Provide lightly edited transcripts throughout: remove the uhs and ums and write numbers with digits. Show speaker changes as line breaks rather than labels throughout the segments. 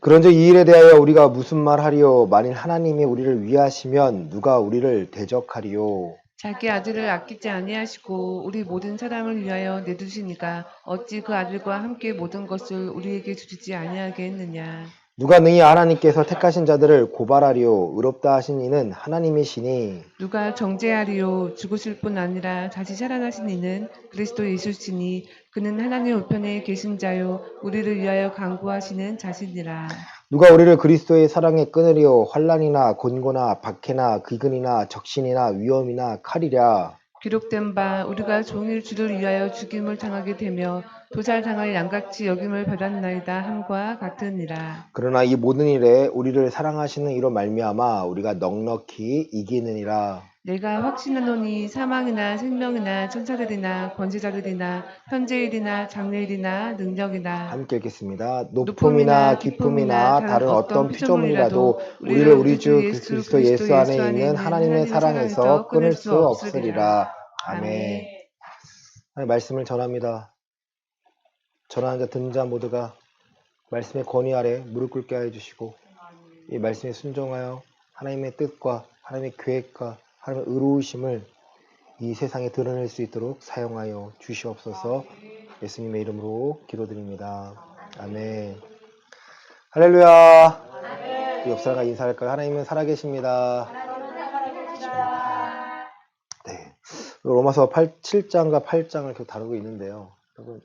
그런즉 이 일에 대하여 우리가 무슨 말하리요? 만일 하나님이 우리를 위하시면 누가 우리를 대적하리요?
자기 아들을 아끼지 아니하시고 우리 모든 사람을 위하여 내두시니까 어찌 그 아들과 함께 모든 것을 우리에게 주시지 아니하게 했느냐.
누가 능히 하나님께서 택하신 자들을 고발하리요? 의롭다 하신 이는 하나님이시니
누가 정죄하리요. 죽으실 뿐 아니라 다시 살아나신 이는 그리스도 예수시니 그는 하나님 우편에 계신 자요 우리를 위하여 간구하시는 자신이라.
누가 우리를 그리스도의 사랑에 끊으리요? 환난이나 곤고나 박해나 기근이나 적신이나 위험이나 칼이랴.
기록된 바 우리가 종일 주를 위하여 죽임을 당하게 되며 도살당할 양같이 여김을 받았나이다 함과 같으니라.
그러나 이 모든 일에 우리를 사랑하시는 이로 말미암아 우리가 넉넉히 이기느니라.
내가 확신하노니 사망이나 생명이나 천사들이나 권세자들이나 현재일이나 장래일이나 능력이나
함께 읽겠습니다.
높음이나
높음이나
깊음이나
깊음이나 다른 어떤
피조물이라도
피조물이라도
우리를
우리 주
예수
그리스도 예수 안에 있는 하나님의
사랑에서
사랑에서
끊을
끊을
수
수
없으리라.
없으리라. 아멘. 하나님의 말씀을 전합니다. 전하는 자 듣는 자 모두가 말씀의 권위 아래 무릎 꿇게 하여 주시고 이 말씀에 순종하여 하나님의 뜻과 하나님의 계획과 하나님의 의로우심을 이 세상에 드러낼 수 있도록 사용하여 주시옵소서. 예수님의 이름으로 기도드립니다. 아멘. 할렐루야. 옆 사람과 인사할까요? 하나님은 살아계십니다. 네. 로마서 7장과 8장을 계속 다루고 있는데요. 여러분,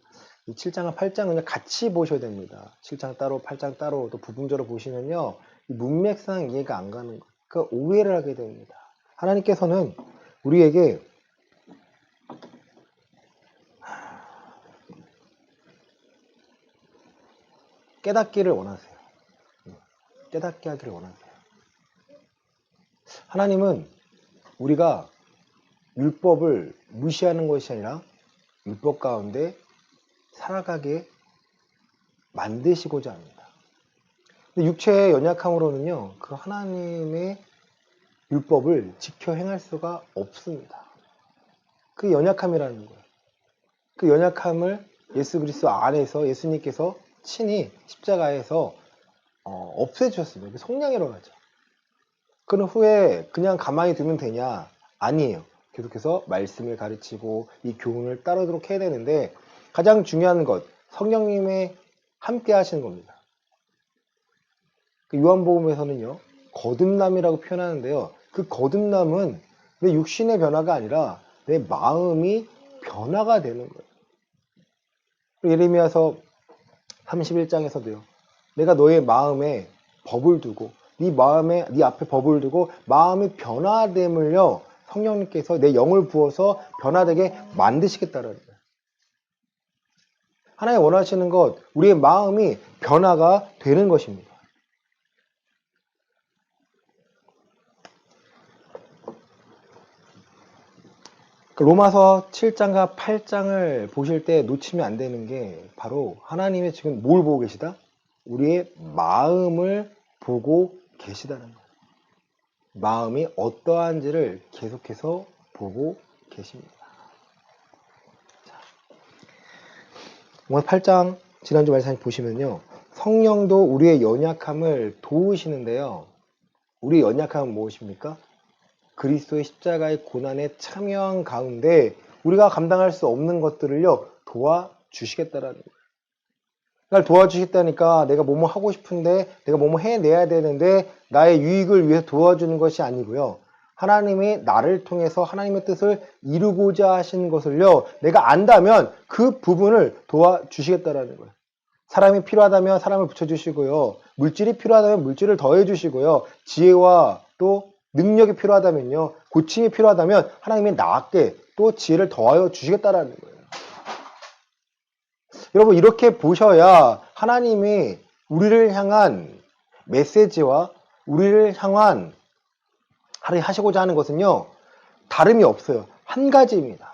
이 7장과 8장은 같이 보셔야 됩니다. 7장 따로, 8장 따로, 또 부분적으로 보시면요. 이 문맥상 이해가 안 가는 거예요. 그러니까 오해를 하게 됩니다. 하나님께서는 우리에게 깨닫기를 원하세요. 깨닫게 하기를 원하세요. 하나님은 우리가 율법을 무시하는 것이 아니라 율법 가운데 살아가게 만드시고자 합니다. 근데 육체의 연약함으로는요, 그 하나님의 율법을 지켜 행할 수가 없습니다. 그 연약함이라는 거예요. 그 연약함을 예수 그리스도 안에서 예수님께서 친히 십자가에서 없애주셨습니다. 성령이라고 하죠. 그런 후에 그냥 가만히 두면 되냐? 아니에요. 계속해서 말씀을 가르치고 이 교훈을 따르도록 해야 되는데 가장 중요한 것, 성령님의 함께 하시는 겁니다. 그 요한복음에서는요, 거듭남이라고 표현하는데요. 그 거듭남은 내 육신의 변화가 아니라 내 마음이 변화가 되는 거예요. 예레미야서 31장에서도요. 내가 너의 마음에 법을 두고 네 앞에 법을 두고 마음이 변화됨을요. 성령님께서 내 영을 부어서 변화되게 만드시겠다라는 거예요. 하나님 원하시는 것, 우리의 마음이 변화가 되는 것입니다. 로마서 7장과 8장을 보실 때 놓치면 안 되는 게 바로 하나님이 지금 뭘 보고 계시다? 우리의 마음을 보고 계시다는 거예요. 마음이 어떠한지를 계속해서 보고 계십니다. 로마서 8장 지난주 말씀 보시면요. 성령도 우리의 연약함을 도우시는데요. 우리의 연약함은 무엇입니까? 그리스도의 십자가의 고난에 참여한 가운데 우리가 감당할 수 없는 것들을요 도와주시겠다라는 거예요. 날 도와주시겠다니까 내가 뭐뭐 하고 싶은데 내가 뭐뭐 해내야 되는데 나의 유익을 위해서 도와주는 것이 아니고요. 하나님이 나를 통해서 하나님의 뜻을 이루고자 하시는 것을요 내가 안다면 그 부분을 도와주시겠다라는 거예요. 사람이 필요하다면 사람을 붙여주시고요. 물질이 필요하다면 물질을 더해주시고요. 지혜와 또 능력이 필요하다면요. 고침이 필요하다면 하나님이 나에게 또 지혜를 더하여 주시겠다라는 거예요. 여러분 이렇게 보셔야 하나님이 우리를 향한 메시지와 우리를 향한 하시고자 하는 것은요. 다름이 없어요. 한 가지입니다.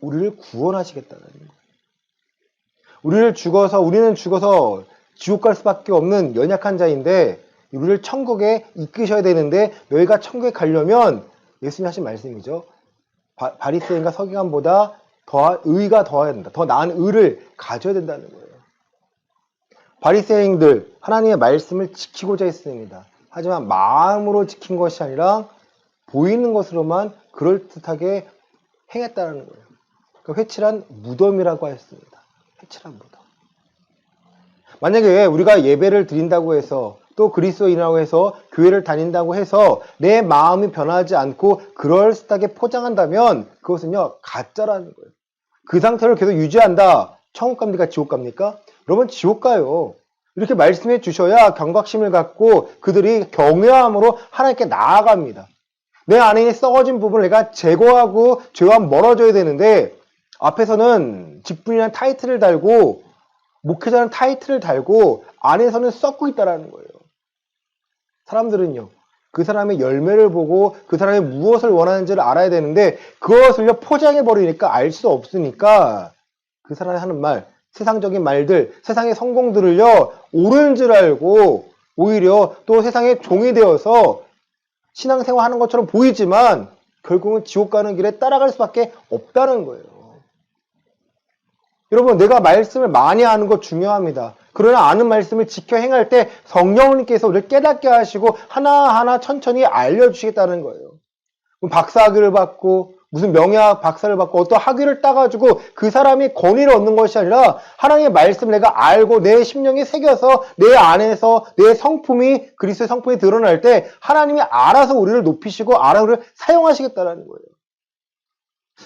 우리를 구원하시겠다는 거예요. 우리는 죽어서 지옥 갈 수밖에 없는 연약한 자인데 우리를 천국에 이끄셔야 되는데 너희가 천국에 가려면 예수님이 하신 말씀이죠. 바리새인과 서기관보다 의가 더해야 된다. 더 나은 의를 가져야 된다는 거예요. 바리새인들 하나님의 말씀을 지키고자 했습니다. 하지만 마음으로 지킨 것이 아니라 보이는 것으로만 그럴듯하게 행했다는 거예요. 그 회칠한 무덤이라고 했습니다. 회칠한 무덤. 만약에 우리가 예배를 드린다고 해서 또 그리스도인이라고 해서 교회를 다닌다고 해서 내 마음이 변하지 않고 그럴듯하게 포장한다면 그것은요 가짜라는 거예요. 그 상태를 계속 유지한다. 천국 갑니까? 지옥 갑니까? 여러분 지옥 가요. 이렇게 말씀해 주셔야 경각심을 갖고 그들이 경외함으로 하나님께 나아갑니다. 내 안에 있는 썩어진 부분을 내가 제거하고 죄와 멀어져야 되는데 앞에서는 직분이라는 타이틀을 달고 목회자는 타이틀을 달고 안에서는 썩고 있다는 거예요. 사람들은요. 그 사람의 열매를 보고 그 사람이 무엇을 원하는지를 알아야 되는데 그것을요 포장해버리니까 알 수 없으니까 그 사람이 하는 말, 세상적인 말들, 세상의 성공들을요 옳은 줄 알고 오히려 또 세상의 종이 되어서 신앙생활 하는 것처럼 보이지만 결국은 지옥 가는 길에 따라갈 수밖에 없다는 거예요. 여러분 내가 말씀을 많이 아는 것 중요합니다. 그러나 아는 말씀을 지켜 행할 때 성령님께서 우리를 깨닫게 하시고 하나하나 천천히 알려주시겠다는 거예요. 박사학위를 받고 무슨 명예학 박사를 받고 어떤 학위를 따가지고 그 사람이 권위를 얻는 것이 아니라 하나님의 말씀을 내가 알고 내 심령에 새겨서 내 안에서 내 성품이 그리스도의 성품이 드러날 때 하나님이 알아서 우리를 높이시고 알아서 우리를 사용하시겠다는 거예요.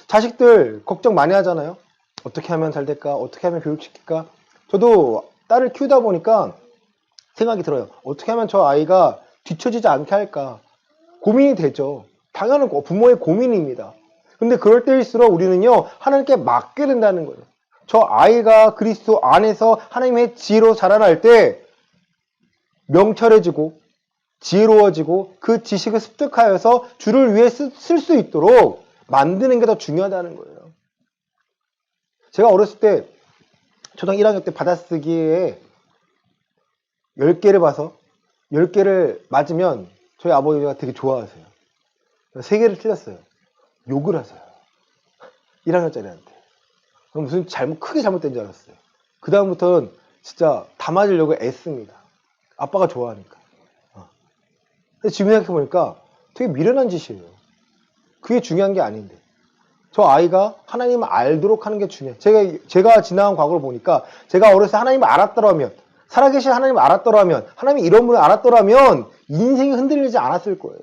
자식들 걱정 많이 하잖아요. 어떻게 하면 잘 될까? 어떻게 하면 교육시킬까? 저도 딸을 키우다 보니까 생각이 들어요. 어떻게 하면 저 아이가 뒤처지지 않게 할까? 고민이 되죠. 당연한 부모의 고민입니다. 근데 그럴 때일수록 우리는요, 하나님께 맡게 된다는 거예요. 저 아이가 그리스도 안에서 하나님의 지혜로 자라날 때 명철해지고 지혜로워지고 그 지식을 습득하여서 주를 위해 쓸 수 있도록 만드는 게 더 중요하다는 거예요. 제가 어렸을 때 초등학교 1학년 때 받아쓰기에 10개를 봐서 10개를 맞으면 저희 아버지가 되게 좋아하세요. 3개를 틀렸어요. 욕을 하세요. 1학년짜리한테. 무슨 크게 잘못된 줄 알았어요. 그 다음부터는 진짜 다 맞으려고 애씁니다. 아빠가 좋아하니까. 근데 지금 생각해보니까 되게 미련한 짓이에요. 그게 중요한 게 아닌데. 저 아이가 하나님을 알도록 하는 게 중요해요. 제가 지나간 과거를 보니까 제가 어렸을 때 하나님을 알았더라면, 살아계신 하나님을 알았더라면, 하나님이 이런 분을 알았더라면 인생이 흔들리지 않았을 거예요.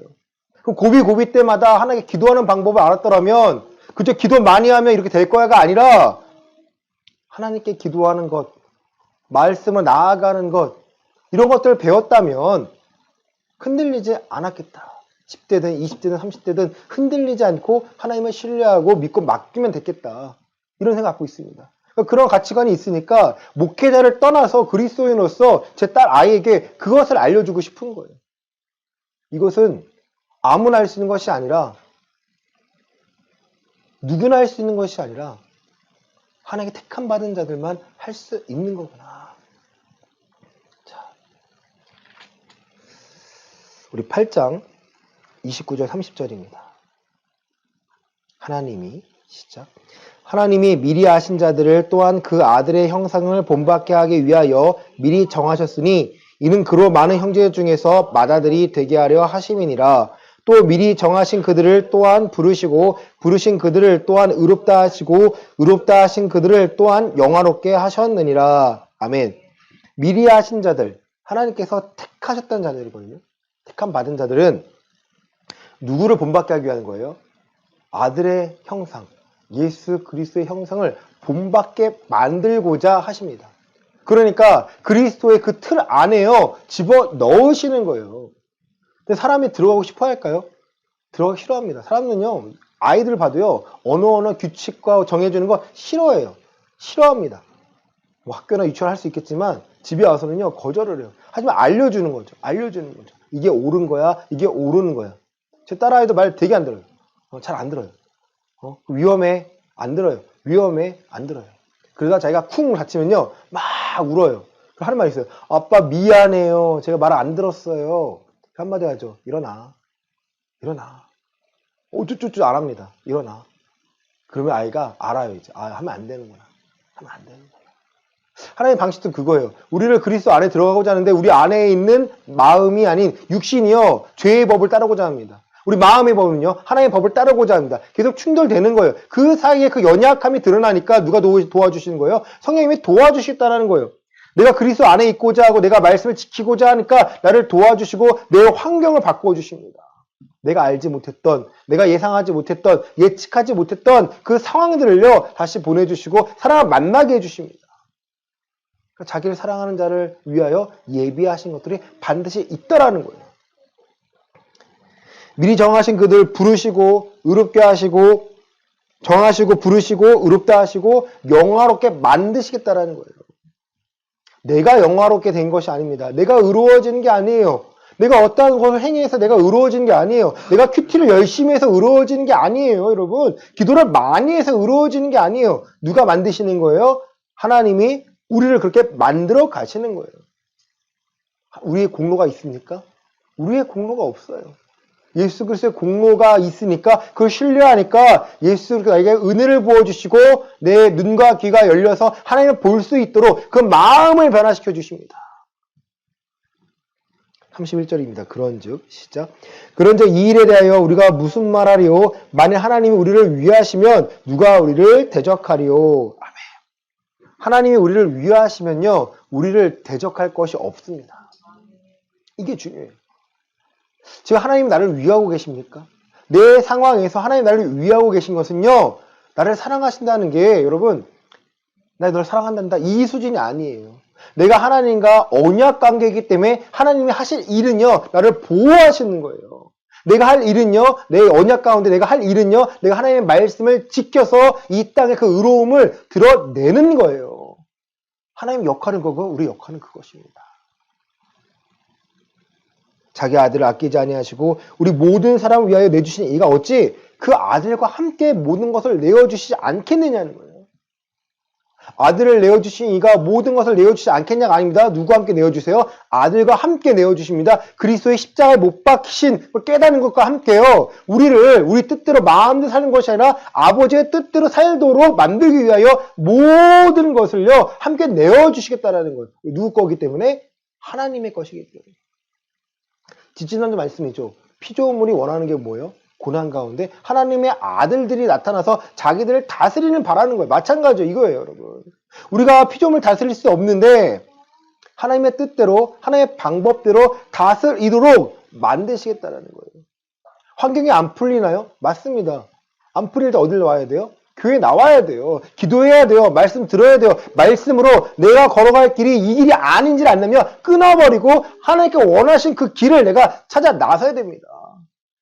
그 고비 때마다 하나님께 기도하는 방법을 알았더라면 그저 기도 많이 하면 이렇게 될 거야가 아니라 하나님께 기도하는 것, 말씀을 나아가는 것, 이런 것들을 배웠다면 흔들리지 않았겠다. 10대든 20대든 30대든 흔들리지 않고 하나님을 신뢰하고 믿고 맡기면 됐겠다. 이런 생각 갖고 있습니다. 그런 가치관이 있으니까 목회자를 떠나서 그리스도인으로서 제 딸 아이에게 그것을 알려주고 싶은 거예요. 이것은 아무나 할 수 있는 것이 아니라 누구나 할 수 있는 것이 아니라 하나님께 택함 받은 자들만 할 수 있는 거구나. 자, 우리 8장 29절 30절입니다. 하나님이 시작. 하나님이 미리 아신 자들을 또한 그 아들의 형상을 본받게 하기 위하여 미리 정하셨으니 이는 그로 많은 형제 중에서 맏아들이 되게 하려 하심이니라. 또 미리 정하신 그들을 또한 부르시고 부르신 그들을 또한 의롭다 하시고 의롭다 하신 그들을 또한 영화롭게 하셨느니라. 아멘. 미리 하신 자들, 하나님께서 택하셨던 자들이거든요. 택함 받은 자들은 누구를 본받게 하기 위한 거예요? 아들의 형상, 예수 그리스도의 형상을 본받게 만들고자 하십니다. 그러니까 그리스도의 그 틀 안에요 집어 넣으시는 거예요. 근데 사람이 들어가고 싶어 할까요? 들어가기 싫어합니다. 사람은요 아이들 봐도요 언어 규칙과 정해주는 거 싫어해요. 싫어합니다. 뭐 학교나 유치원 할 수 있겠지만 집에 와서는요 거절을 해요. 하지만 알려주는 거죠. 알려주는 거죠. 이게 옳은 거야, 이게 오르는 거야. 제 딸아이도 말 되게 안 들어요. 잘 안 들어요. 위험해, 안 들어요. 위험해, 안 들어요. 그러다 자기가 쿵 다치면요 막 울어요. 하는 말이 있어요. 아빠 미안해요. 제가 말 안 들었어요. 한마디 하죠. 일어나. 일어나. 우쭈쭈쭈 안 합니다. 일어나. 그러면 아이가 알아요. 이제. 아, 하면 안 되는구나. 하면 안 되는구나. 하나님의 방식도 그거예요. 우리를 그리스도 안에 들어가고자 하는데 우리 안에 있는 마음이 아닌 육신이요. 죄의 법을 따르고자 합니다. 우리 마음의 법은요. 하나님의 법을 따르고자 합니다. 계속 충돌되는 거예요. 그 사이에 그 연약함이 드러나니까 누가 도와주시는 거예요? 성령님이 도와주시겠다는 거예요. 내가 그리스도 안에 있고자 하고 내가 말씀을 지키고자 하니까 나를 도와주시고 내 환경을 바꿔주십니다. 내가 알지 못했던, 내가 예상하지 못했던, 예측하지 못했던 그 상황들을요. 다시 보내주시고 사랑을 만나게 해주십니다. 그러니까 자기를 사랑하는 자를 위하여 예비하신 것들이 반드시 있다라는 거예요. 미리 정하신 그들 부르시고 의롭게 하시고 정하시고 부르시고 의롭다 하시고 영화롭게 만드시겠다라는 거예요. 내가 영화롭게 된 것이 아닙니다. 내가 의로워지는 게 아니에요. 내가 어떠한 것을 행해서 내가 의로워지는 게 아니에요. 내가 큐티를 열심히 해서 의로워지는 게 아니에요, 여러분. 기도를 많이 해서 의로워지는 게 아니에요. 누가 만드시는 거예요? 하나님이 우리를 그렇게 만들어 가시는 거예요. 우리의 공로가 있습니까? 우리의 공로가 없어요. 예수 그리스도의 공로가 있으니까 그걸 신뢰하니까 예수 그리스도가 나에게 은혜를 부어주시고 내 눈과 귀가 열려서 하나님을 볼 수 있도록 그 마음을 변화시켜 주십니다. 31절입니다. 그런즉 시작. 그런즉 이 일에 대하여 우리가 무슨 말하리요? 만일 하나님이 우리를 위하시면 누가 우리를 대적하리요? 아멘. 하나님이 우리를 위하시면요, 우리를 대적할 것이 없습니다. 이게 중요해요. 지금 하나님이 나를 위하고 계십니까? 내 상황에서 하나님이 나를 위하고 계신 것은요, 나를 사랑하신다는 게 여러분, 나 널 사랑한단다 이 수준이 아니에요. 내가 하나님과 언약 관계이기 때문에 하나님이 하실 일은요, 나를 보호하시는 거예요. 내가 할 일은요, 내 언약 가운데 내가 할 일은요, 내가 하나님의 말씀을 지켜서 이 땅의 그 의로움을 드러내는 거예요. 하나님 역할은 그거, 우리 역할은 그것입니다. 자기 아들을 아끼지 아니하시고 우리 모든 사람을 위하여 내주신 이가 어찌 그 아들과 함께 모든 것을 내어주시지 않겠느냐는 거예요. 아들을 내어주신 이가 모든 것을 내어주시지 않겠냐가 아닙니다. 누구와 함께 내어주세요? 아들과 함께 내어주십니다. 그리스도의 십자가에 못 박히신 깨닫는 것과 함께요. 우리를 우리 뜻대로 마음대로 사는 것이 아니라 아버지의 뜻대로 살도록 만들기 위하여 모든 것을요 함께 내어주시겠다라는 거예요. 누구 거기 때문에? 하나님의 것이기 때문에. 지지난주 말씀이죠. 피조물이 원하는 게 뭐예요? 고난 가운데 하나님의 아들들이 나타나서 자기들을 다스리는 바라는 거예요. 마찬가지죠. 이거예요, 여러분. 우리가 피조물을 다스릴 수 없는데 하나님의 뜻대로, 하나님의 방법대로 다스리도록 만드시겠다라는 거예요. 환경이 안 풀리나요? 맞습니다. 안 풀릴 때 어디로 와야 돼요? 교회 나와야 돼요. 기도해야 돼요. 말씀 들어야 돼요. 말씀으로 내가 걸어갈 길이 이 길이 아닌지를 안다면 끊어버리고 하나님께 원하신 그 길을 내가 찾아 나서야 됩니다.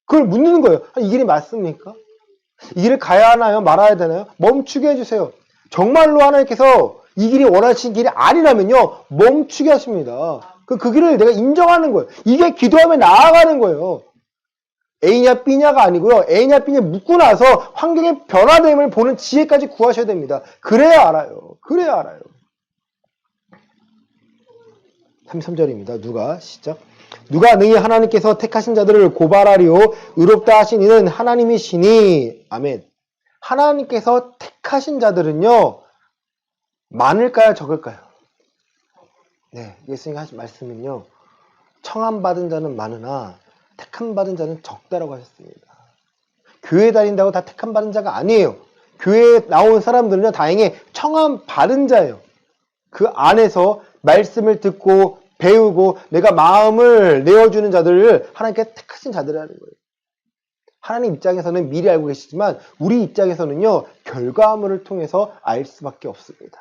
그걸 묻는 거예요. 이 길이 맞습니까? 이 길을 가야 하나요? 말아야 되나요? 멈추게 해주세요. 정말로 하나님께서 이 길이 원하신 길이 아니라면요, 멈추게 하십니다. 그 길을 내가 인정하는 거예요. 이게 기도하며 나아가는 거예요. A냐 B냐가 아니고요. A냐 B냐 묻고 나서 환경의 변화됨을 보는 지혜까지 구하셔야 됩니다. 그래야 알아요. 그래야 알아요. 33절입니다. 누가 시작. 누가 능히 하나님께서 택하신 자들을 고발하리요 의롭다 하신 이는 하나님이시니. 아멘. 하나님께서 택하신 자들은요 많을까요 적을까요? 네, 예수님이 하신 말씀은요 청함받은 자는 많으나 택함받은 자는 적다라고 하셨습니다. 교회 다닌다고 다 택함받은 자가 아니에요. 교회에 나온 사람들은요 다행히 청함받은 자예요. 그 안에서 말씀을 듣고 배우고 내가 마음을 내어주는 자들을 하나님께 택하신 자들이라는 거예요. 하나님 입장에서는 미리 알고 계시지만 우리 입장에서는요 결과물을 통해서 알 수밖에 없습니다.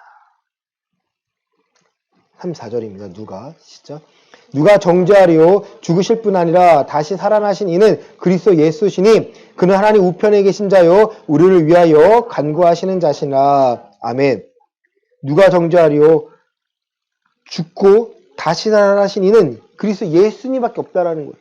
34절입니다. 누가 시작. 누가 정죄하리요 죽으실 뿐 아니라 다시 살아나신 이는 그리스도 예수시니 그는 하나님 우편에 계신 자요 우리를 위하여 간구하시는 자시나. 아멘. 누가 정죄하리요 죽고 다시 살아나신 이는 그리스도 예수님밖에 없다라는 거예요.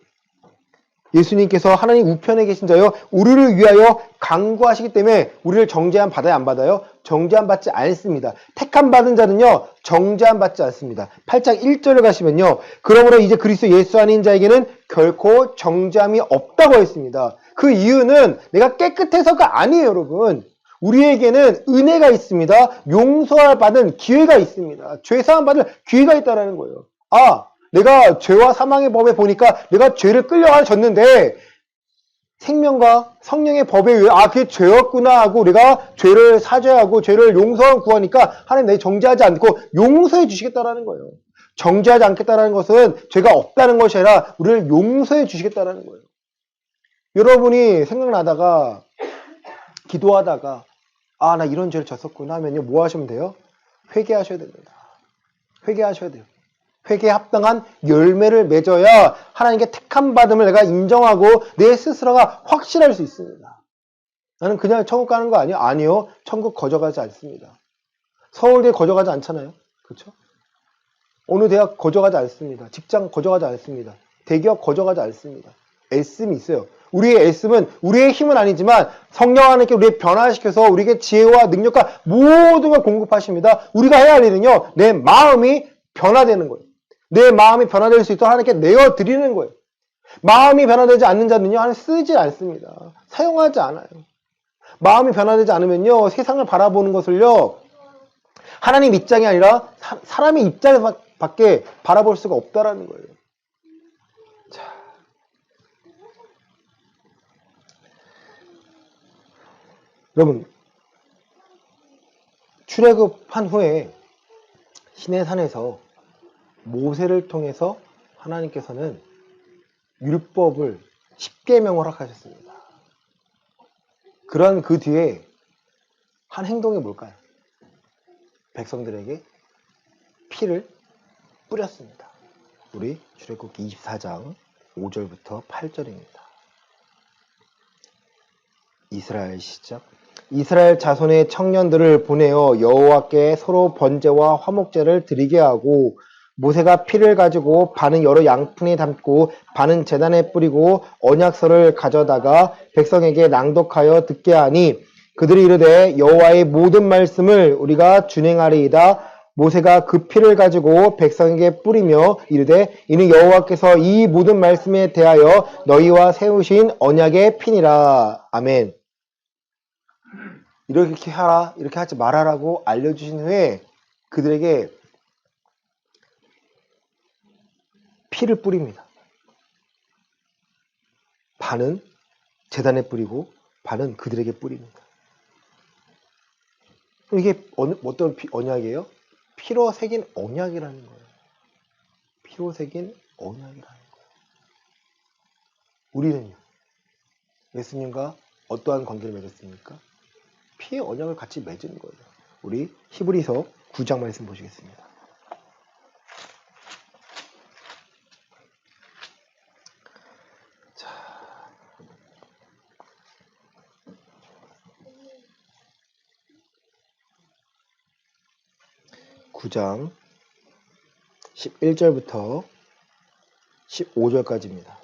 예수님께서 하나님 우편에 계신 자요 우리를 위하여 간구하시기 때문에 우리를 정죄함 받아야 안 받아요? 정죄함 받지 않습니다. 택함 받은 자는요 정죄함 받지 않습니다. 8장 1절을 가시면요 그러므로 이제 그리스도 예수 아닌 자에게는 결코 정죄함이 없다고 했습니다. 그 이유는 내가 깨끗해서가 아니에요, 여러분. 우리에게는 은혜가 있습니다. 용서를 받은 기회가 있습니다. 죄사함 받을 기회가 있다는 거예요. 아, 내가 죄와 사망의 법에 보니까 내가 죄를 끌려가졌는데 생명과 성령의 법에 의해 그게 죄였구나 하고 우리가 죄를 사죄하고 죄를 용서 구하니까 하나님 내 정죄하지 않고 용서해 주시겠다라는 거예요. 정죄하지 않겠다라는 것은 죄가 없다는 것이 아니라 우리를 용서해 주시겠다라는 거예요. 여러분이 생각나다가 기도하다가 나 이런 죄를 졌었구나 하면요, 뭐 하시면 돼요? 회개하셔야 됩니다. 회개하셔야 돼요. 회개에 합당한 열매를 맺어야 하나님께 택함 받음을 내가 인정하고 내 스스로가 확신할 수 있습니다. 나는 그냥 천국 가는 거 아니에요? 아니요. 천국 거저가지 않습니다. 서울대 거저가지 않잖아요. 그렇죠? 어느 대학 거저가지 않습니다. 직장 거저가지 않습니다. 대기업 거저가지 않습니다. 애씀이 있어요. 우리의 애씀은 우리의 힘은 아니지만 성령 하나님께 우리를 변화시켜서 우리에게 지혜와 능력과 모든 걸 공급하십니다. 우리가 해야 할 일은요, 내 마음이 변화되는 거예요. 내 마음이 변화될 수 있도록 하나님께 내어드리는 거예요. 마음이 변화되지 않는 자는요, 하나님 쓰지 않습니다. 사용하지 않아요. 마음이 변화되지 않으면요, 세상을 바라보는 것을요, 하나님 입장이 아니라 사람의 입장에서밖에 바라볼 수가 없다라는 거예요. 자, 여러분, 출애굽한 후에 시내산에서 모세를 통해서 하나님께서는 율법을 10계명을 허락하셨습니다. 그런 그 뒤에 한 행동이 뭘까요? 백성들에게 피를 뿌렸습니다. 우리 출애굽기 24장 5절부터 8절입니다. 이스라엘 시작. 이스라엘 자손의 청년들을 보내어 여호와께 서로 번제와 화목제를 드리게 하고 모세가 피를 가지고 반은 여러 양푼에 담고 반은 제단에 뿌리고 언약서를 가져다가 백성에게 낭독하여 듣게 하니 그들이 이르되 여호와의 모든 말씀을 우리가 준행하리이다. 모세가 그 피를 가지고 백성에게 뿌리며 이르되 이는 여호와께서 이 모든 말씀에 대하여 너희와 세우신 언약의 피니라. 아멘. 이렇게 하라, 이렇게 하지 말아라고 알려주신 후에 그들에게 피를 뿌립니다. 반은 제단에 뿌리고 반은 그들에게 뿌립니다. 이게 어떤 언약이에요? 피로 새긴 언약이라는 거예요. 피로 새긴 언약이라는 거예요. 우리는요, 예수님과 어떠한 관계를 맺었습니까? 피의 언약을 같이 맺은 거예요. 우리 히브리서 9장 말씀 보시겠습니다. 자, 9장 11절부터 15절까지입니다.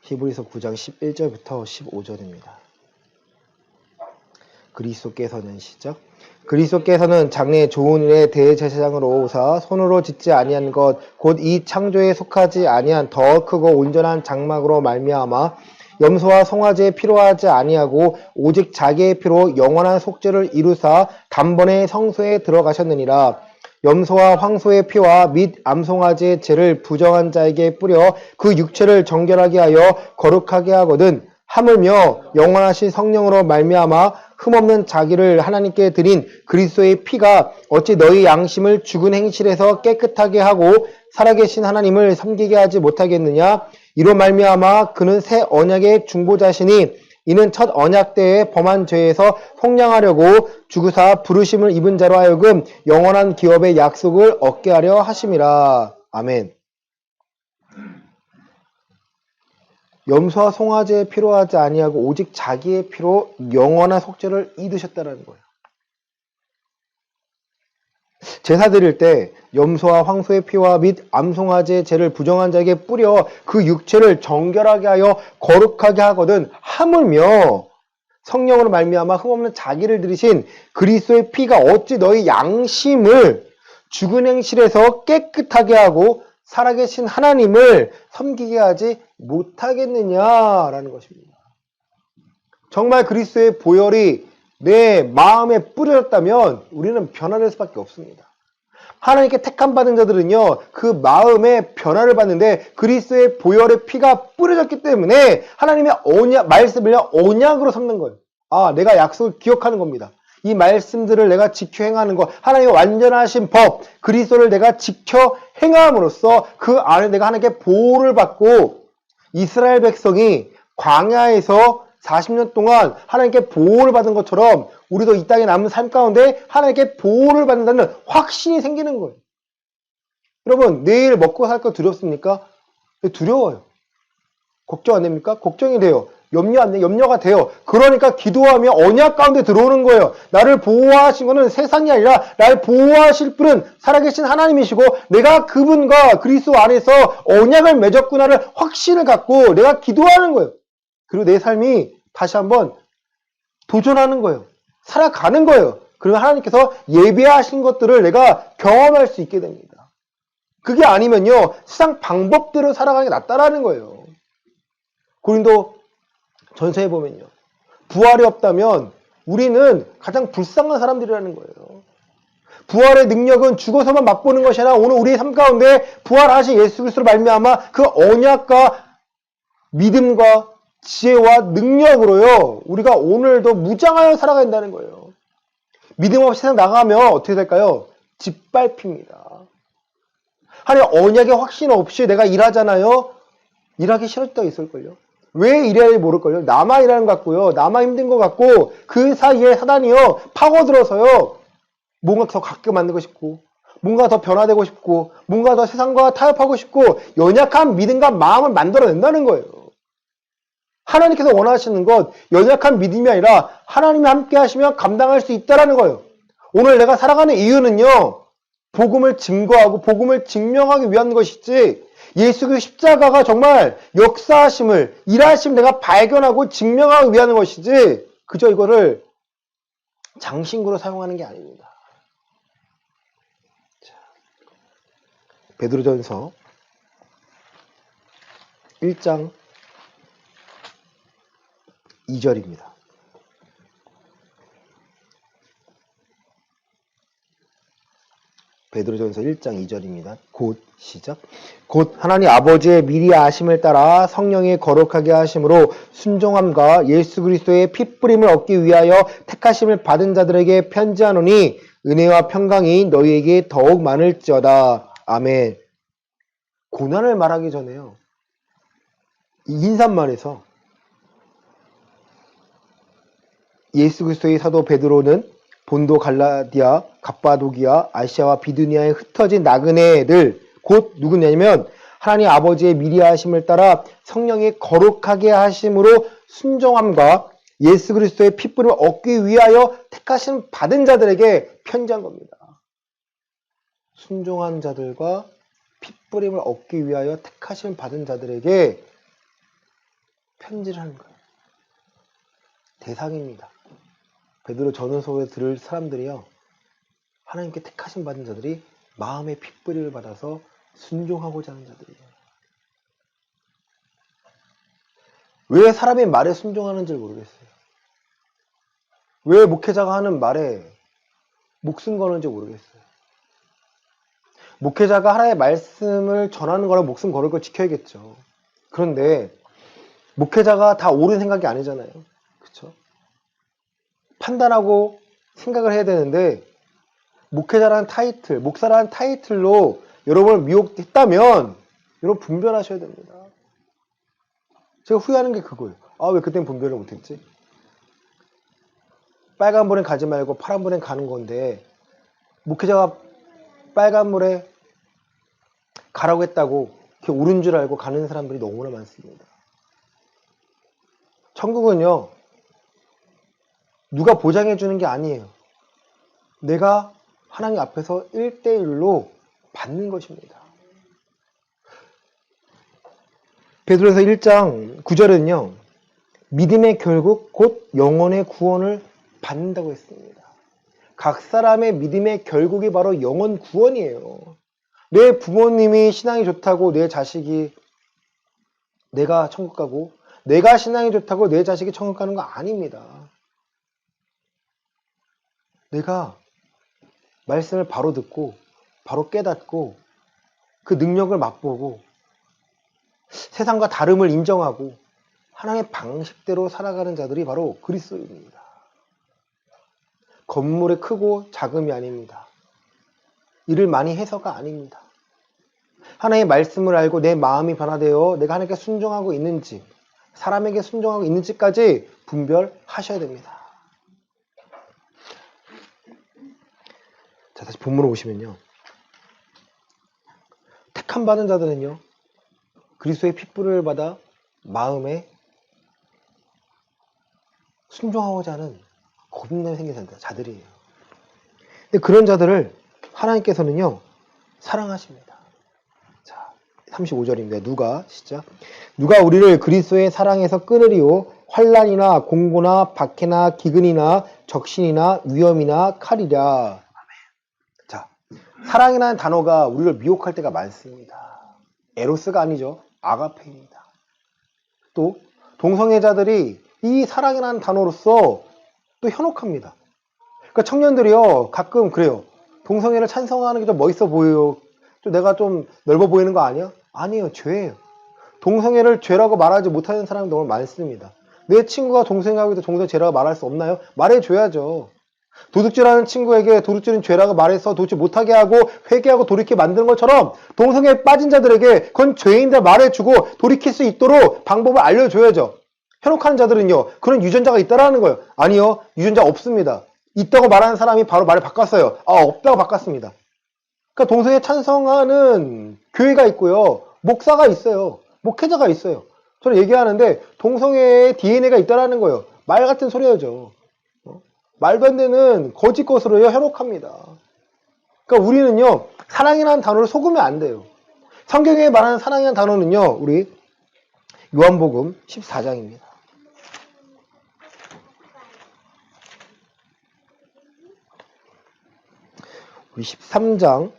히브리서 9장 11절부터 15절입니다. 그리스도께서는 시작. 그리스도께서는 장래 좋은 일에 대제사장으로 오사 손으로 짓지 아니한 것 곧 이 창조에 속하지 아니한 더 크고 온전한 장막으로 말미암아 염소와 송아지에 피로하지 아니하고 오직 자기의 피로 영원한 속죄를 이루사 단번에 성소에 들어가셨느니라. 염소와 황소의 피와 및 암송아지의 죄를 부정한 자에게 뿌려 그 육체를 정결하게 하여 거룩하게 하거든. 하물며 영원하신 성령으로 말미암아 흠없는 자기를 하나님께 드린 그리스도의 피가 어찌 너희 양심을 죽은 행실에서 깨끗하게 하고 살아계신 하나님을 섬기게 하지 못하겠느냐. 이로 말미암아 그는 새 언약의 중보자시니 이는 첫 언약 때에 범한 죄에서 속량하려고 죽으사 부르심을 입은 자로 하여금 영원한 기업의 약속을 얻게 하려 하심이라. 아멘. 염소와 송아지에 피로하지 아니하고 오직 자기의 피로 영원한 속죄를 이루셨다는 거예요. 제사 드릴 때 염소와 황소의 피와 및 암송아지의 죄를 부정한 자에게 뿌려 그 육체를 정결하게 하여 거룩하게 하거든. 하물며 성령으로 말미암아 흠없는 자기를 들이신 그리스도의 피가 어찌 너희 양심을 죽은 행실에서 깨끗하게 하고 살아계신 하나님을 섬기게 하지 못하겠느냐라는 것입니다. 정말 그리스도의 보혈이 내 마음에 뿌려졌다면 우리는 변화될 수밖에 없습니다. 하나님께 택함 받은 자들은요, 그 마음에 변화를 받는데 그리스도의 보혈의 피가 뿌려졌기 때문에 하나님의 말씀을요, 언약으로 삼는 거예요. 아, 내가 약속을 기억하는 겁니다. 이 말씀들을 내가 지켜 행하는 것, 하나님의 완전하신 법, 그리스도를 내가 지켜 행함으로써 그 안에 내가 하나님께 보호를 받고 이스라엘 백성이 광야에서 40년 동안 하나님께 보호를 받은 것처럼 우리도 이 땅에 남은 삶 가운데 하나님께 보호를 받는다는 확신이 생기는 거예요. 여러분, 내일 먹고 살 거 두렵습니까? 두려워요. 걱정 안 됩니까? 걱정이 돼요. 염려 안 돼, 염려가 돼요. 그러니까 기도하며 언약 가운데 들어오는 거예요. 나를 보호하신 것은 세상이 아니라 나를 보호하실 분은 살아계신 하나님이시고 내가 그분과 그리스도 안에서 언약을 맺었구나를 확신을 갖고 내가 기도하는 거예요. 그리고 내 삶이 다시 한번 도전하는 거예요. 살아가는 거예요. 그러면 하나님께서 예배하신 것들을 내가 경험할 수 있게 됩니다. 그게 아니면요, 세상 방법대로 살아가는 게 낫다라는 거예요. 고린도 전서에 보면요, 부활이 없다면 우리는 가장 불쌍한 사람들이라는 거예요. 부활의 능력은 죽어서만 맛보는 것이 아니라 오늘 우리의 삶 가운데 부활하신 예수 그리스도로 말미암아 그 언약과 믿음과 지혜와 능력으로요, 우리가 오늘도 무장하여 살아간다는 거예요. 믿음 없이 세상 나가면 어떻게 될까요? 짓밟힙니다. 하나님 언약의 확신 없이 내가 일하잖아요. 일하기 싫을 때가 있을걸요. 왜 일해야 할지 모를걸요. 나만 일하는 것 같고요. 나만 힘든 것 같고 그 사이에 사단이요, 파고들어서요, 뭔가 더 갖게 만들고 싶고 뭔가 더 변화되고 싶고 뭔가 더 세상과 타협하고 싶고 연약한 믿음과 마음을 만들어낸다는 거예요. 하나님께서 원하시는 것, 연약한 믿음이 아니라 하나님이 함께 하시면 감당할 수 있다는 거예요. 오늘 내가 살아가는 이유는요, 복음을 증거하고 복음을 증명하기 위한 것이지 예수 그리스도 십자가가 정말 역사하심을, 일하심을 내가 발견하고 증명하기 위한 것이지 그저 이거를 장신구로 사용하는 게 아닙니다. 자, 베드로전서 1장 2절입니다. 베드로전서 1장 2절입니다. 곧 시작. 곧 하나님 아버지의 미리 아심을 따라 성령의 거룩하게 하심으로 순종함과 예수 그리스도의 핏뿌림을 얻기 위하여 택하심을 받은 자들에게 편지하노니 은혜와 평강이 너희에게 더욱 많을지어다. 아멘. 고난을 말하기 전에요, 인사말에서 예수 그리스도의 사도 베드로는 본도, 갈라디아, 갑바도기아, 아시아와 비두니아에 흩어진 나그네들, 곧 누구냐면 하나님 아버지의 미리 하심을 따라 성령이 거룩하게 하심으로 순종함과 예수 그리스도의 핏불을 얻기 위하여 택하심 받은 자들에게 편지한 겁니다. 순종한 자들과 핏부림을 얻기 위하여 택하심 받은 자들에게 편지를 하는 거예요. 대상입니다. 베드로 전후서에 들을 사람들이요, 하나님께 택하심 받은 자들이 마음의 핏부림을 받아서 순종하고자 하는 자들이에요. 왜 사람의 말에 순종하는지 모르겠어요. 왜 목회자가 하는 말에 목숨 거는지 모르겠어요. 목회자가 하나님의 말씀을 전하는 거라 목숨 걸을 걸 지켜야겠죠. 그런데 목회자가 다 옳은 생각이 아니잖아요. 그렇죠? 판단하고 생각을 해야 되는데 목회자라는 타이틀, 목사라는 타이틀로 여러분을 미혹했다면 여러분 분별하셔야 됩니다. 제가 후회하는 게 그거예요. 아, 왜 그땐 분별을 못했지? 빨간불엔 가지 말고 파란불엔 가는 건데 목회자가 빨간불에 가라고 했다고 그게 옳은 줄 알고 가는 사람들이 너무나 많습니다. 천국은요, 누가 보장해 주는 게 아니에요. 내가 하나님 앞에서 1대1로 받는 것입니다. 베드로서 1장 9절은요, 믿음의 결국 곧 영혼의 구원을 받는다고 했습니다. 각 사람의 믿음의 결국이 바로 영혼 구원이에요. 내 부모님이 신앙이 좋다고 내 자식이 내가 천국 가고 내가 신앙이 좋다고 내 자식이 천국 가는 거 아닙니다. 내가 말씀을 바로 듣고 바로 깨닫고 그 능력을 맛보고 세상과 다름을 인정하고 하나님의 방식대로 살아가는 자들이 바로 그리스도인입니다. 건물이 크고 작음이 아닙니다. 일을 많이 해서가 아닙니다. 하나님의 말씀을 알고 내 마음이 변화되어 내가 하나님께 순종하고 있는지, 사람에게 순종하고 있는지까지 분별하셔야 됩니다. 자, 다시 본문으로 오시면요. 택함 받은 자들은요, 그리스도의 핏불을 받아 마음에 순종하고자 하는 겁이 생긴 자들이에요. 근데 그런 자들을 하나님께서는요, 사랑하십니다. 자, 35절입니다. 누가, 시작. 누가 우리를 그리스도의 사랑에서 끊으리요? 환난이나 공고나 박해나 기근이나 적신이나 위험이나 칼이랴. 자, 사랑이라는 단어가 우리를 미혹할 때가 많습니다. 에로스가 아니죠. 아가페입니다. 또 동성애자들이 이 사랑이라는 단어로서 또 현혹합니다. 그러니까 청년들이요, 가끔 그래요. 동성애를 찬성하는 게 좀 멋있어 보여요. 좀 내가 좀 넓어 보이는 거 아니야? 아니에요. 죄예요. 동성애를 죄라고 말하지 못하는 사람이 너무 많습니다. 내 친구가 동성애하고 있는데 동성애 죄라고 말할 수 없나요? 말해줘야죠. 도둑질하는 친구에게 도둑질은 죄라고 말해서 도둑질 못하게 하고 회개하고 돌이키게 만드는 것처럼 동성애에 빠진 자들에게 그건 죄인들 말해주고 돌이킬 수 있도록 방법을 알려줘야죠. 현혹하는 자들은요, 그런 유전자가 있다라는 거예요. 아니요, 유전자 없습니다. 있다고 말하는 사람이 바로 말을 바꿨어요. 없다고 바꿨습니다. 그러니까 동성애 찬성하는 교회가 있고요, 목사가 있어요, 목회자가 있어요. 저는 얘기하는데 동성애에 DNA가 있다라는 거예요. 말 같은 소리야죠. 말도 안 되는 거짓 것으로요, 현혹합니다. 그러니까 우리는요, 사랑이라는 단어를 속으면 안 돼요. 성경에 말하는 사랑이라는 단어는요, 우리 요한복음 14장입니다. 우리 13장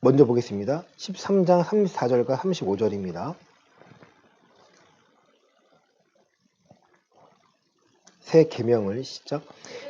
먼저 보겠습니다. 13장 34절과 35절입니다. 새 계명을 시작.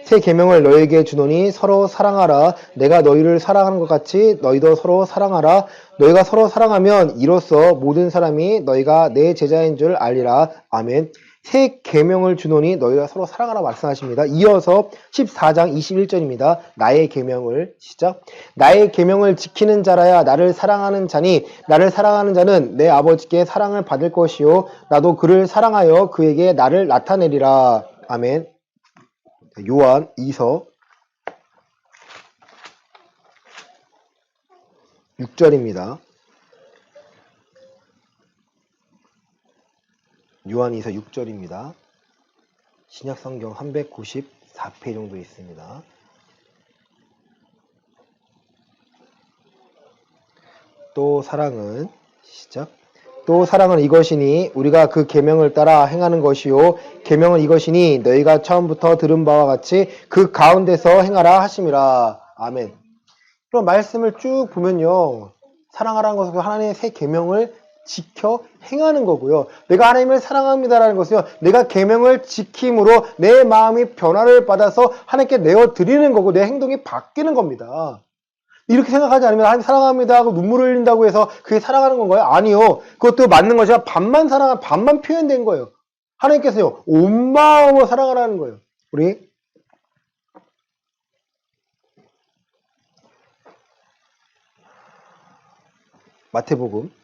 새 계명을 너희에게 주노니 서로 사랑하라. 내가 너희를 사랑하는 것 같이 너희도 서로 사랑하라. 너희가 서로 사랑하면 이로써 모든 사람이 너희가 내 제자인 줄 알리라. 아멘. 새 계명을 주노니 너희가 서로 사랑하라 말씀하십니다. 이어서 14장 21절입니다. 나의 계명을 시작. 나의 계명을 지키는 자라야 나를 사랑하는 자니 나를 사랑하는 자는 내 아버지께 사랑을 받을 것이요 나도 그를 사랑하여 그에게 나를 나타내리라. 아멘. 요한 2서 6절입니다. 요한 2서 6절입니다. 신약성경 394페이지 정도 있습니다. 또 사랑은 시작. 또 사랑은 이것이니 우리가 그 계명을 따라 행하는 것이요 계명은 이것이니 너희가 처음부터 들은 바와 같이 그 가운데서 행하라 하심이라. 아멘. 그럼 말씀을 쭉 보면요, 사랑하라는 것은 하나님의 새 계명을 지켜 행하는 거고요. 내가 하나님을 사랑합니다라는 것은요, 내가 계명을 지킴으로 내 마음이 변화를 받아서 하나님께 내어드리는 거고 내 행동이 바뀌는 겁니다. 이렇게 생각하지 않으면 하나님 사랑합니다 하고 눈물을 흘린다고 해서 그게 사랑하는 건가요? 아니요. 그것도 맞는 것이야. 반만 표현된 거예요. 하나님께서요, 온 마음으로 사랑하라는 거예요. 우리 마태복음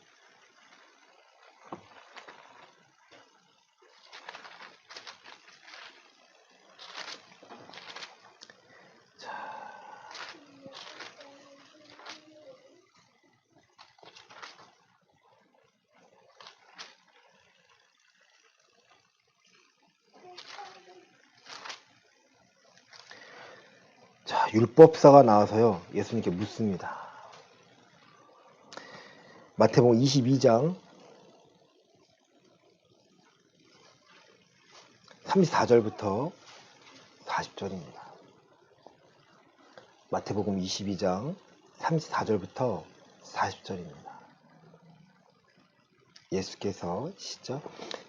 '율법사가 나와서요 예수님께 묻습니다. 마태복음 22장 34절부터 40절입니다. 마태복음 22장 34절부터 40절입니다. 예수께서 시작.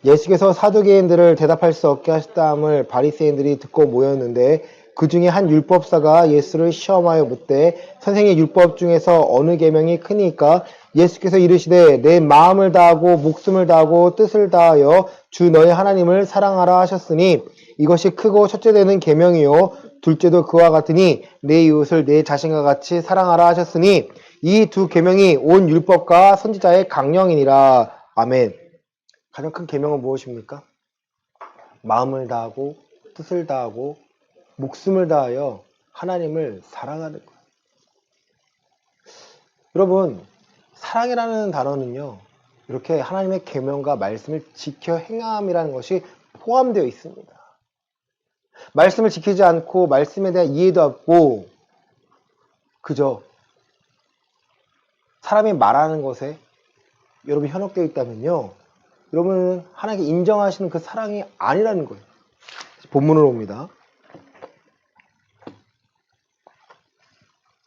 예수께서 사두개인들을 대답할 수 없게 하셨다함을 바리새인들이 듣고 모였는데 그 중에 한 율법사가 예수를 시험하여 묻되 선생의 율법 중에서 어느 계명이 크니까? 예수께서 이르시되 내 마음을 다하고 목숨을 다하고 뜻을 다하여 주 너의 하나님을 사랑하라 하셨으니 이것이 크고 첫째 되는 계명이요 둘째도 그와 같으니 내 이웃을 내 자신과 같이 사랑하라 하셨으니 이 두 계명이 온 율법과 선지자의 강령이니라. 아멘. 가장 큰 계명은 무엇입니까? 마음을 다하고 뜻을 다하고 목숨을 다하여 하나님을 사랑하는 거예요. 여러분, 사랑이라는 단어는요, 이렇게 하나님의 계명과 말씀을 지켜 행함이라는 것이 포함되어 있습니다. 말씀을 지키지 않고 말씀에 대한 이해도 없고 그저 사람이 말하는 것에 여러분이 현혹되어 있다면요, 여러분은 하나님께 인정하시는 그 사랑이 아니라는 거예요. 본문으로 옵니다.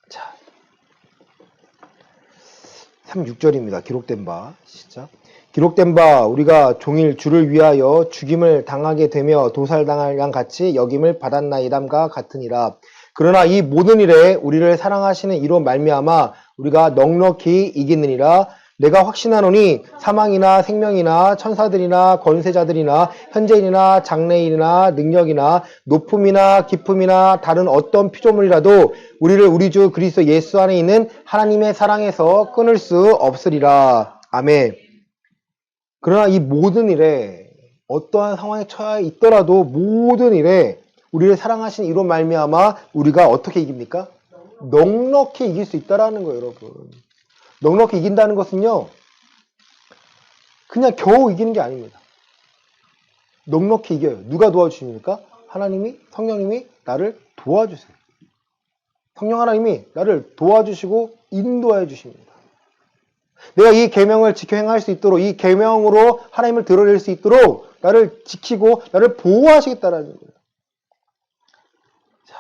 자, 36절입니다. 기록된 바 시작. 기록된 바 우리가 종일 주를 위하여 죽임을 당하게 되며 도살당할 양 같이 여김을 받았나이담과 같으니라. 그러나 이 모든 일에 우리를 사랑하시는 이로 말미암아 우리가 넉넉히 이기느니라. 내가 확신하노니 사망이나 생명이나 천사들이나 권세자들이나 현재인이나 장래인이나 능력이나 높음이나 깊음이나 다른 어떤 피조물이라도 우리를 우리 주 그리스도 예수 안에 있는 하나님의 사랑에서 끊을 수 없으리라. 아멘. 그러나 이 모든 일에 어떠한 상황에 처해 있더라도 모든 일에 우리를 사랑하신 이로 말미암아 우리가 어떻게 이깁니까? 넉넉히 이길 수 있다라는 거예요, 여러분. 넉넉히 이긴다는 것은요, 그냥 겨우 이기는 게 아닙니다. 넉넉히 이겨요. 누가 도와주십니까? 하나님이, 성령님이 나를 도와주세요. 성령 하나님이 나를 도와주시고 인도해 주십니다. 내가 이 계명을 지켜 행할 수 있도록, 이 계명으로 하나님을 드러낼 수 있도록 나를 지키고 나를 보호하시겠다라는 거예요. 자,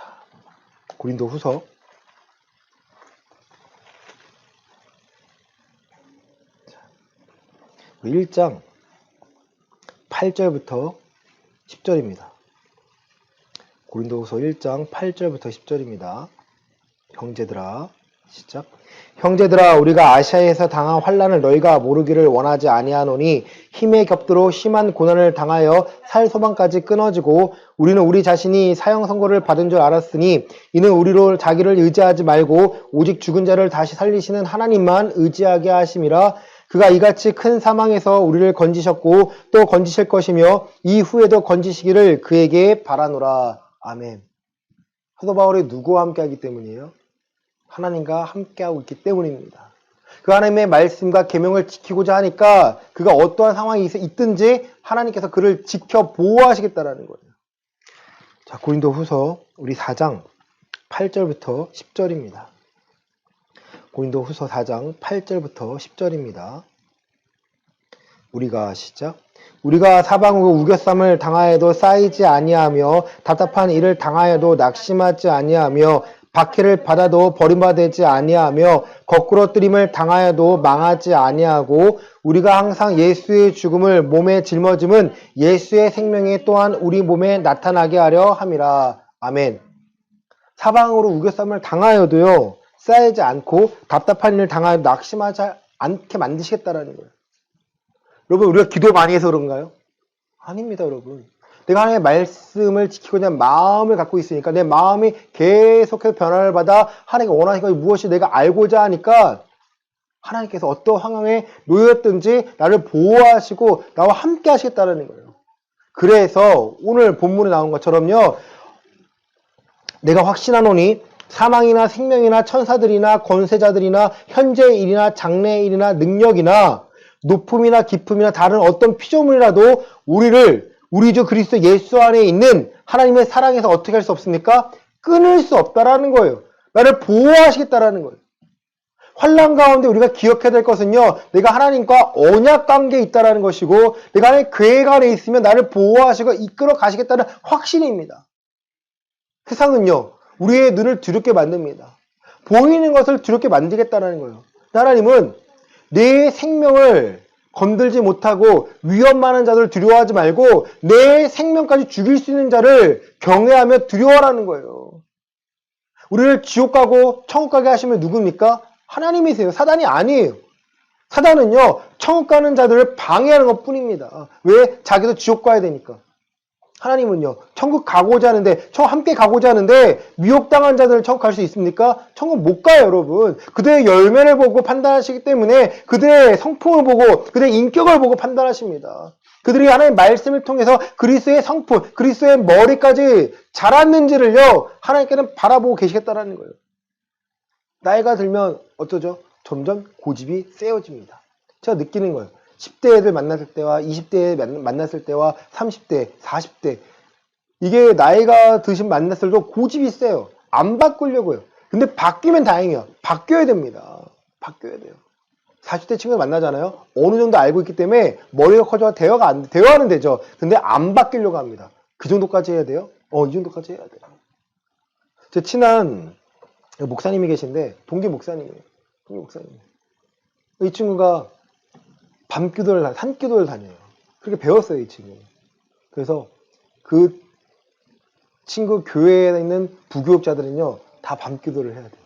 고린도후서 1장 8절부터 10절입니다. 고린도후서 1장 8절부터 10절입니다. 형제들아, 시작. 형제들아, 우리가 아시아에서 당한 환난을 너희가 모르기를 원하지 아니하노니 힘에 겹도록 심한 고난을 당하여 살 소망까지 끊어지고 우리는 우리 자신이 사형 선고를 받은 줄 알았으니 이는 우리로 자기를 의지하지 말고 오직 죽은 자를 다시 살리시는 하나님만 의지하게 하심이라. 그가 이같이 큰 사망에서 우리를 건지셨고 또 건지실 것이며 이후에도 건지시기를 그에게 바라노라. 아멘. 사도 바울이 누구와 함께하기 때문이에요? 하나님과 함께하고 있기 때문입니다. 그 하나님의 말씀과 계명을 지키고자 하니까 그가 어떠한 상황이 있든지 하나님께서 그를 지켜 보호하시겠다라는 거예요. 자, 고린도후서 우리 4장 8절부터 10절입니다. 고린도후서 4장 8절부터 10절입니다. 우리가 시작. 우리가 사방으로 우겨쌈을 당하여도 쌓이지 아니하며 답답한 일을 당하여도 낙심하지 아니하며 박해를 받아도 버림받지 아니하며 거꾸로 뜨림을 당하여도 망하지 아니하고 우리가 항상 예수의 죽음을 몸에 짊어짐은 예수의 생명이 또한 우리 몸에 나타나게 하려 함이라. 아멘. 사방으로 우겨쌈을 당하여도요, 쌓이지 않고 답답한 일을 당하여도 낙심하지 않게 만드시겠다라는 거예요. 여러분, 우리가 기도 많이 해서 그런가요? 아닙니다, 여러분. 내가 하나님의 말씀을 지키고자 하는 마음을 갖고 있으니까 내 마음이 계속해서 변화를 받아 하나님께 원하시는 것이 무엇이 내가 알고자 하니까 하나님께서 어떤 상황에 놓였든지 나를 보호하시고 나와 함께 하시겠다는 거예요. 그래서 오늘 본문에 나온 것처럼요, 내가 확신하노니 사망이나 생명이나 천사들이나 권세자들이나 현재의 일이나 장래의 일이나 능력이나 높음이나 깊음이나 다른 어떤 피조물이라도 우리를 우리 주 그리스도 예수 안에 있는 하나님의 사랑에서 어떻게 할 수 없습니까? 끊을 수 없다라는 거예요. 나를 보호하시겠다라는 거예요. 환난 가운데 우리가 기억해야 될 것은요, 내가 하나님과 언약 관계에 있다라는 것이고 내가 하나님의 계획 안에 있으면 나를 보호하시고 이끌어 가시겠다는 확신입니다. 세상은요, 우리의 눈을 두렵게 만듭니다. 보이는 것을 두렵게 만들겠다는 거예요. 하나님은 내 생명을 건들지 못하고 위험 많은 자들을 두려워하지 말고 내 생명까지 죽일 수 있는 자를 경외하며 두려워하라는 거예요. 우리를 지옥 가고 천국 가게 하시면 누굽니까? 하나님이세요. 사단이 아니에요. 사단은요, 천국 가는 자들을 방해하는 것 뿐입니다. 왜? 자기도 지옥 가야 되니까. 하나님은요, 천국 가고자 하는데, 천국 함께 가고자 하는데, 미혹당한 자들은 천국 갈 수 있습니까? 천국 못 가요, 여러분. 그들의 열매를 보고 판단하시기 때문에, 그들의 성품을 보고, 그들의 인격을 보고 판단하십니다. 그들이 하나님의 말씀을 통해서 그리스도의 성품, 그리스도의 머리까지 자랐는지를요, 하나님께는 바라보고 계시겠다라는 거예요. 나이가 들면 어쩌죠? 점점 고집이 세워집니다. 제가 느끼는 거예요. 10대 애들 만났을 때와 20대 만났을 때와 30대, 40대 이게 나이가 드신 만났을도 고집이 세요. 안 바꾸려고요. 근데 바뀌면 다행이에요. 바뀌어야 됩니다. 바뀌어야 돼요. 40대 친구들 만나잖아요. 어느 정도 알고 있기 때문에 머리가 커져서 대화는 되죠. 근데 안 바뀌려고 합니다. 그 정도까지 해야 돼요? 이 정도까지 해야 돼요. 제 친한 목사님이 계신데 동기 목사님이에요. 동기 목사님. 이 친구가 밤기도를, 산기도를 다녀요. 그렇게 배웠어요, 이 친구. 그래서 그 친구 교회에 있는 부교육자들은요, 다 밤기도를 해야 돼요.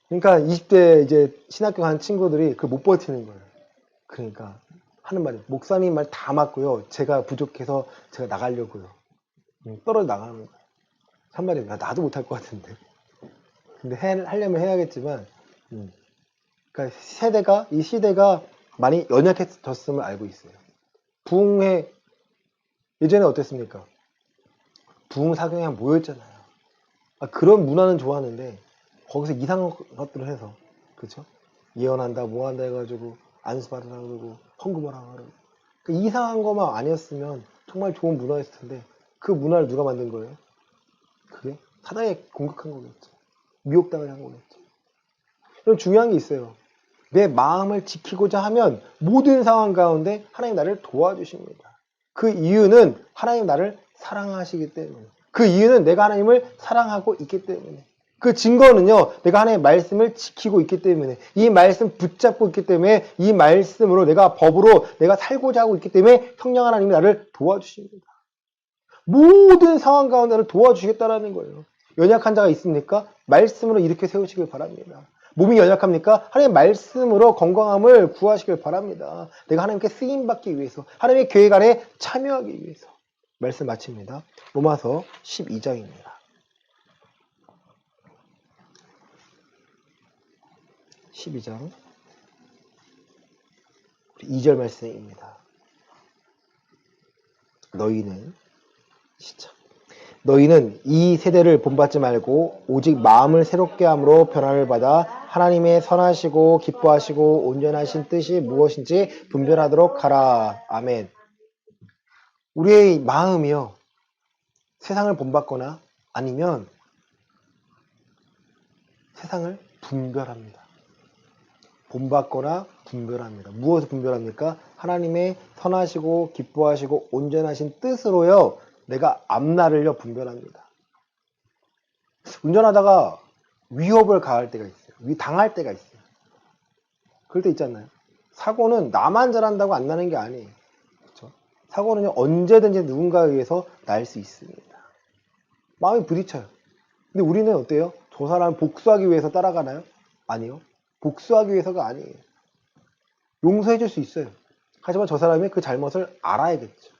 그러니까 20대 이제 신학교 간 친구들이 그걸 못 버티는 거예요. 그러니까 하는 말이, 목사님 말 다 맞고요. 제가 부족해서 제가 나가려고요. 떨어져 나가는 거예요. 한 말이, 나도 못할 것 같은데. 근데 하려면 해야겠지만, 그러니까 이 시대가 많이 연약해졌음을 알고 있어요. 부흥회, 예전에 어땠습니까? 부흥 사경에 모였잖아요. 그런 문화는 좋았는데, 거기서 이상한 것들을 해서, 그쵸? 예언한다, 뭐 한다 해가지고, 안수 받으라 그러고, 헌금하라 그러고. 그러니까 이상한 것만 아니었으면 정말 좋은 문화였을 텐데, 그 문화를 누가 만든 거예요? 그게 사단에 공격한 거겠죠. 미혹당을 한 거겠죠. 그럼 중요한 게 있어요. 내 마음을 지키고자 하면 모든 상황 가운데 하나님 나를 도와주십니다. 그 이유는 하나님 나를 사랑하시기 때문에. 그 이유는 내가 하나님을 사랑하고 있기 때문에. 그 증거는요, 내가 하나님의 말씀을 지키고 있기 때문에, 이 말씀 붙잡고 있기 때문에, 이 말씀으로 내가 법으로 내가 살고자 하고 있기 때문에 성령 하나님이 나를 도와주십니다. 모든 상황 가운데 나를 도와주시겠다라는 거예요. 연약한 자가 있습니까? 말씀으로 이렇게 세우시길 바랍니다. 몸이 연약합니까? 하나님의 말씀으로 건강함을 구하시길 바랍니다. 내가 하나님께 쓰임받기 위해서, 하나님의 계획 안에 참여하기 위해서. 말씀 마칩니다. 로마서 12장입니다. 12장 2절 말씀입니다. 너희는 이 세대를 본받지 말고 오직 마음을 새롭게 함으로 변화를 받아 하나님의 선하시고 기뻐하시고 온전하신 뜻이 무엇인지 분별하도록 하라. 아멘. 우리의 마음이요, 세상을 본받거나 아니면 세상을 분별합니다. 본받거나 분별합니다. 무엇을 분별합니까? 하나님의 선하시고 기뻐하시고 온전하신 뜻으로요, 내가 앞날을요 분별합니다. 운전하다가 위협을 가할 때가 있어요. 당할 때가 있어요. 그럴 때 있잖아요. 사고는 나만 잘한다고 안 나는 게 아니에요. 그렇죠? 사고는요, 언제든지 누군가에 의해서 날 수 있습니다. 마음이 부딪혀요. 근데 우리는 어때요? 저 사람을 복수하기 위해서 따라가나요? 아니요. 복수하기 위해서가 아니에요. 용서해 줄 수 있어요. 하지만 저 사람이 그 잘못을 알아야겠죠.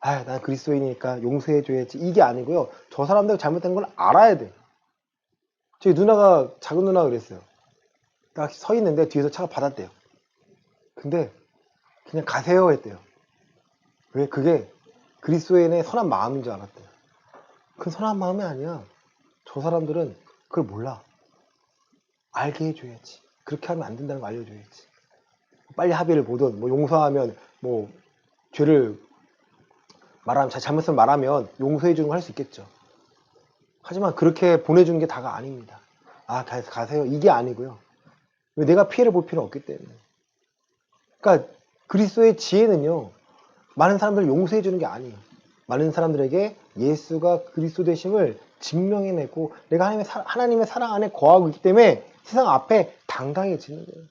난 그리스도인이니까 용서해 줘야지. 이게 아니고요. 저 사람들 잘못된 걸 알아야 돼요. 저희 작은 누나가 그랬어요. 딱 서 있는데 뒤에서 차가 받았대요. 근데 그냥 가세요 했대요. 왜? 그게 그리스도인의 선한 마음인 줄 알았대요. 그 선한 마음이 아니야. 저 사람들은 그걸 몰라. 알게 해줘야지. 그렇게 하면 안 된다는 거 알려줘야지. 빨리 합의를 보든, 용서하면, 죄를 말하면, 잘못을 말하면 용서해주는 거 할 수 있겠죠. 하지만 그렇게 보내주는 게 다가 아닙니다. 가세요. 이게 아니고요. 내가 피해를 볼 필요는 없기 때문에. 그러니까 그리스도의 지혜는요, 많은 사람들을 용서해주는 게 아니에요. 많은 사람들에게 예수가 그리스도 되심을 증명해내고 내가 하나님의 사랑 안에 거하고 있기 때문에 세상 앞에 당당해지는 거예요.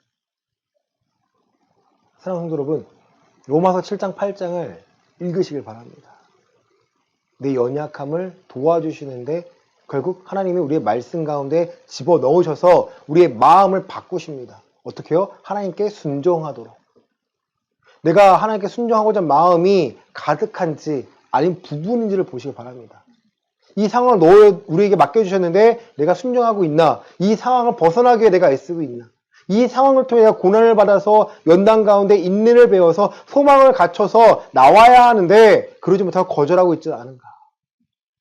사랑하는 성도 여러분, 로마서 7장 8장을 읽으시길 바랍니다. 내 연약함을 도와주시는데 결국 하나님이 우리의 말씀 가운데 집어넣으셔서 우리의 마음을 바꾸십니다. 어떻게 해요? 하나님께 순종하도록. 내가 하나님께 순종하고자 하는 마음이 가득한지 아닌 부분인지를 보시기 바랍니다. 이 상황을 우리에게 맡겨주셨는데 내가 순종하고 있나? 이 상황을 벗어나기 위해 내가 애쓰고 있나? 이 상황을 통해 내가 고난을 받아서 연단 가운데 인내를 배워서 소망을 갖춰서 나와야 하는데 그러지 못하고 거절하고 있지 않은가?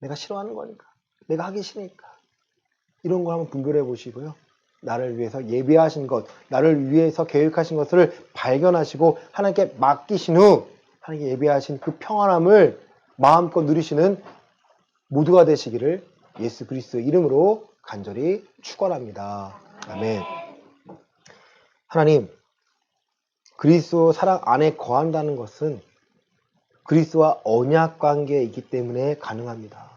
내가 싫어하는 거니까. 내가 하기 싫으니까. 이런 걸 한번 분별해 보시고요. 나를 위해서 예비하신 것, 나를 위해서 계획하신 것을 발견하시고 하나님께 맡기신 후 하나님께 예비하신 그 평안함을 마음껏 누리시는 모두가 되시기를 예수 그리스도의 이름으로 간절히 축원합니다. 아멘. 하나님, 그리스도 사랑 안에 거한다는 것은 그리스도와 언약 관계에 있기 때문에 가능합니다.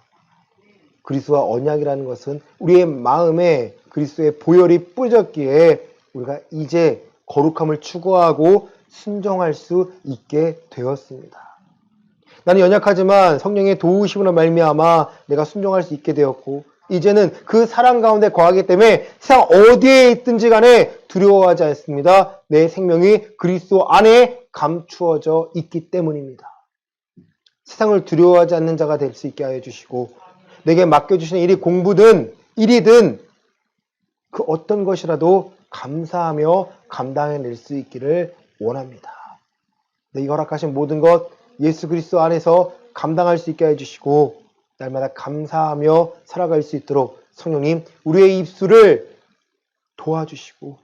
그리스도와 언약이라는 것은 우리의 마음에 그리스도의 보혈이 뿌려졌기에 우리가 이제 거룩함을 추구하고 순종할 수 있게 되었습니다. 나는 연약하지만 성령의 도우심으로 말미암아 내가 순종할 수 있게 되었고 이제는 그 사랑 가운데 거하기 때문에 세상 어디에 있든지 간에 두려워하지 않습니다. 내 생명이 그리스도 안에 감추어져 있기 때문입니다. 세상을 두려워하지 않는 자가 될 수 있게 하여 주시고 내게 맡겨주시는 일이 공부든 일이든 그 어떤 것이라도 감사하며 감당해낼 수 있기를 원합니다. 내게 허락하신 모든 것 예수 그리스도 안에서 감당할 수 있게 해주시고 날마다 감사하며 살아갈 수 있도록 성령님 우리의 입술을 도와주시고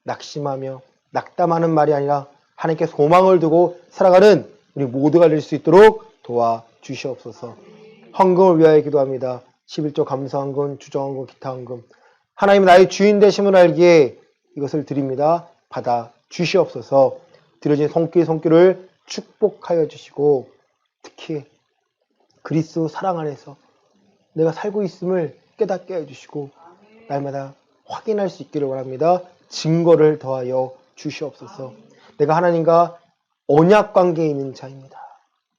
낙심하며 낙담하는 말이 아니라 하나님께 소망을 두고 살아가는 우리 모두가 될 수 있도록 도와주시옵소서. 헌금을 위하여 기도합니다. 11조 감사헌금, 주정헌금, 기타헌금 하나님은 나의 주인 되심을 알기에 이것을 드립니다. 받아 주시옵소서. 드려진 손길을 축복하여 주시고 특히 그리스도 사랑 안에서 내가 살고 있음을 깨닫게 해주시고 날마다 확인할 수 있기를 원합니다. 증거를 더하여 주시옵소서. 내가 하나님과 언약 관계에 있는 자입니다.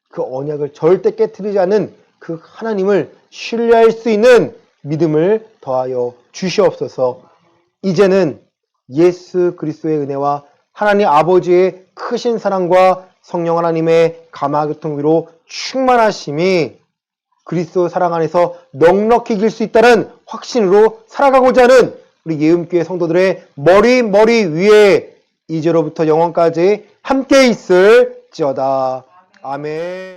그 언약을 절대 깨트리지 않는 그 하나님을 신뢰할 수 있는 믿음을 더하여 주시옵소서. 이제는 예수 그리스도의 은혜와 하나님 아버지의 크신 사랑과 성령 하나님의 감화교통위로 충만하심이 그리스도 사랑 안에서 넉넉히 이길 수 있다는 확신으로 살아가고자 하는 우리 예음교회 성도들의 머리 위에 이제로부터 영원까지 함께 있을지어다. 아멘.